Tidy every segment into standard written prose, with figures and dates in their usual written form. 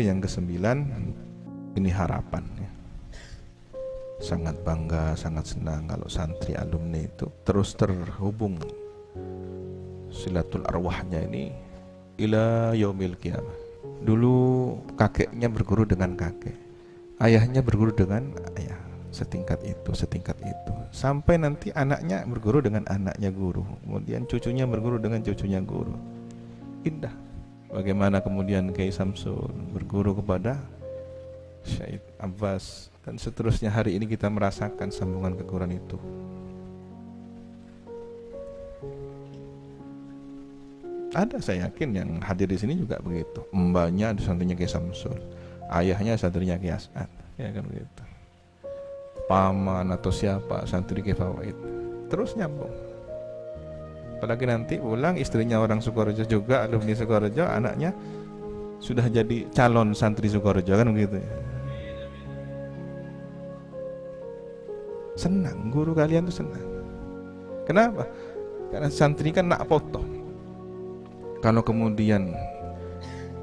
santri yang ke-9 ini harapan ya. Sangat bangga, sangat senang kalau santri alumni itu terus terhubung silatul arwahnya ini ila yaumil qiyamah. Dulu kakeknya berguru dengan kakek, ayahnya berguru dengan ayah, setingkat itu, sampai nanti anaknya berguru dengan anaknya guru, kemudian cucunya berguru dengan cucunya guru. Indah. Bagaimana kemudian Kiai Samsul berguru kepada Syekh Abbas dan seterusnya. Hari ini kita merasakan sambungan keguruan itu. Ada, saya yakin yang hadir di sini juga begitu. Mbaknya santrinya Kiai Samsul, ayahnya santrinya Kiai As'ad, ya kan begitu. Paman atau siapa santri Kiai Fawaid, terus nyambung. Apalagi nanti pulang istrinya orang Sukorejo juga, alumni Sukorejo, anaknya sudah jadi calon santri Sukorejo, kan begitu ya. Senang, guru kalian tuh senang. Kenapa? Karena santri kan nak foto. Kalau kemudian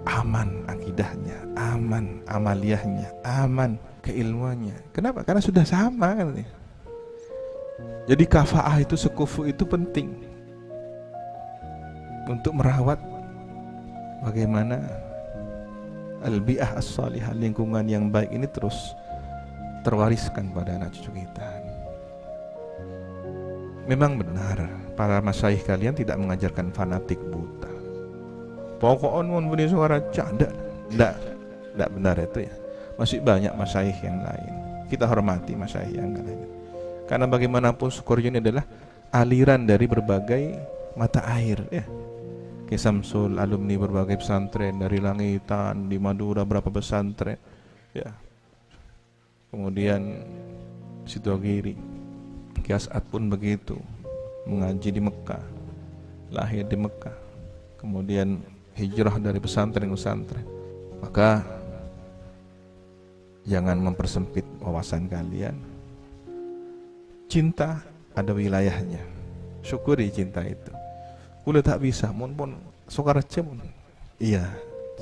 aman akidahnya, aman amaliyahnya, aman keilmuannya. Kenapa? Karena sudah sama kan ya. Jadi kafaah itu, sekufu itu penting untuk merawat bagaimana al-bi'ah as-salihah, lingkungan yang baik ini terus terwariskan pada anak cucu kita. Memang benar para masyayikh kalian tidak mengajarkan fanatik buta. Pokoknya mun beri suara canda, tidak benar itu ya. Masih banyak masyayikh yang lain. Kita hormati masyayikh yang lain. Karena bagaimanapun Sukorejo ini adalah aliran dari berbagai mata air ya. Kiai Samsul alumni berbagai pesantren, dari Langitan, di Madura berapa pesantren ya. Kemudian Sidogiri, Kiai As'ad pun begitu, mengaji di Mekah, lahir di Mekah, kemudian hijrah dari pesantren ke pesantren. Maka jangan mempersempit wawasan kalian. Cinta ada wilayahnya, syukuri cinta itu. Kulit tak bisa, pun Sukorejo pun iya,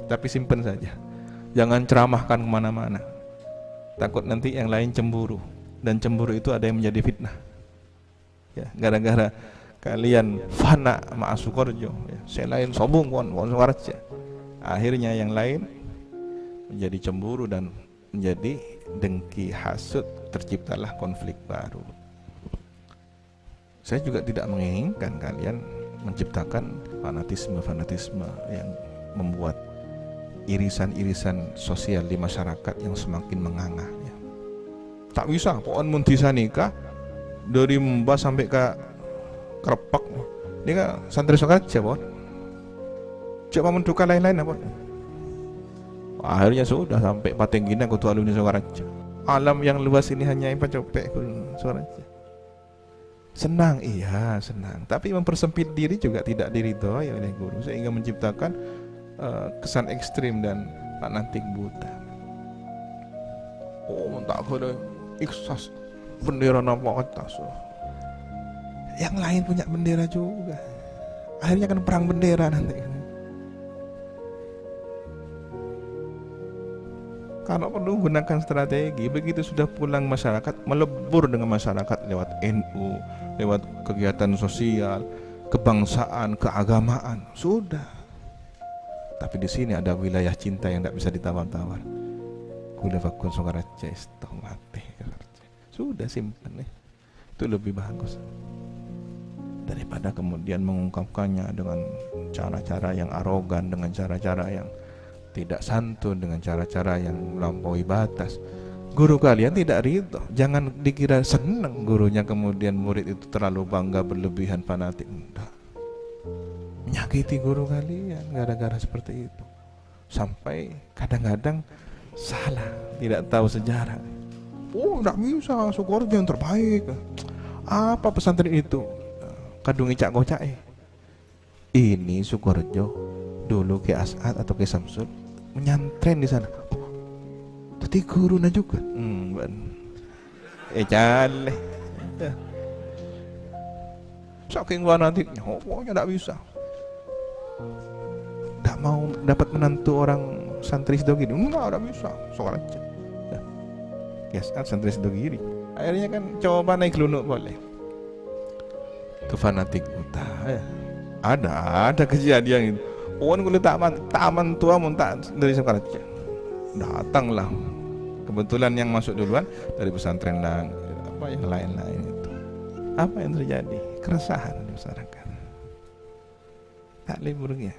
tapi simpen saja, jangan ceramahkan kemana-mana. Takut nanti yang lain cemburu, dan cemburu itu ada yang menjadi fitnah ya, gara-gara kalian fana sama Sukorejo ya. Saya lain sombong kon Sukorejo, akhirnya yang lain menjadi cemburu dan menjadi dengki, hasud, terciptalah konflik baru. Saya juga tidak menginginkan kalian menciptakan fanatisme yang membuat irisan-irisan sosial di masyarakat yang semakin menganga ya. Tak bisa pohon muntisa nikah dari Mbah sampai ke Krepak ini kan santri Sukorejo pohon, coba menduga lain-lain apa. Akhirnya sudah sampai Patenggina kutu alumni Sukorejo. Alam yang luas ini hanya Impa Copek Sukorejo. Senang, iya senang, tapi mempersempit diri juga tidak diridhoi oleh guru, sehingga menciptakan kesan ekstrim dan fanatik buta. Oh, tak boleh ikhlas bendera nampak atas. Yang lain punya bendera juga, akhirnya kan perang bendera nanti. Kalau perlu gunakan strategi, begitu sudah pulang masyarakat, melebur dengan masyarakat lewat NU, lewat kegiatan sosial, kebangsaan, keagamaan, sudah. Tapi di sini ada wilayah cinta yang tidak bisa ditawar-tawar. Kula fakun Sukorejo toh mati. Sudah simpan nih. Itu lebih bagus daripada kemudian mengungkapkannya dengan cara-cara yang arogan, dengan cara-cara yang tidak santun, dengan cara-cara yang melampaui batas. Guru kalian tidak ridho. Jangan dikira senang gurunya kemudian murid itu terlalu bangga, berlebihan, fanatik. Enggak. Menyakiti guru kalian gara-gara seperti itu. Sampai kadang-kadang salah, tidak tahu sejarah. Oh, tidak bisa, Sukorejo yang terbaik. Apa pesantren itu? Kadungi cak gocak. Ini Sukorejo dulu Kiai As'ad atau Kiai Samsul menyantren di sana. Tadi gurunya juga. Cale. Saking fanatiknya, pokoknya tidak bisa. Tak mau dapat menantu orang santri Sidogiri. Enggak, ada bisa. Soal aja. Ya. Yes, santri Sidogiri. Akhirnya kan coba naik lunuk boleh. Itu fanatik buta. Ya. Ada kejadian itu. Pokoknya kulit taman tua tak dari sekolah aja. Datanglah. Kebetulan yang masuk duluan dari pesantren dan apa yang lain-lain itu. Apa yang terjadi? Keresahan di masyarakat. Tak libur ya.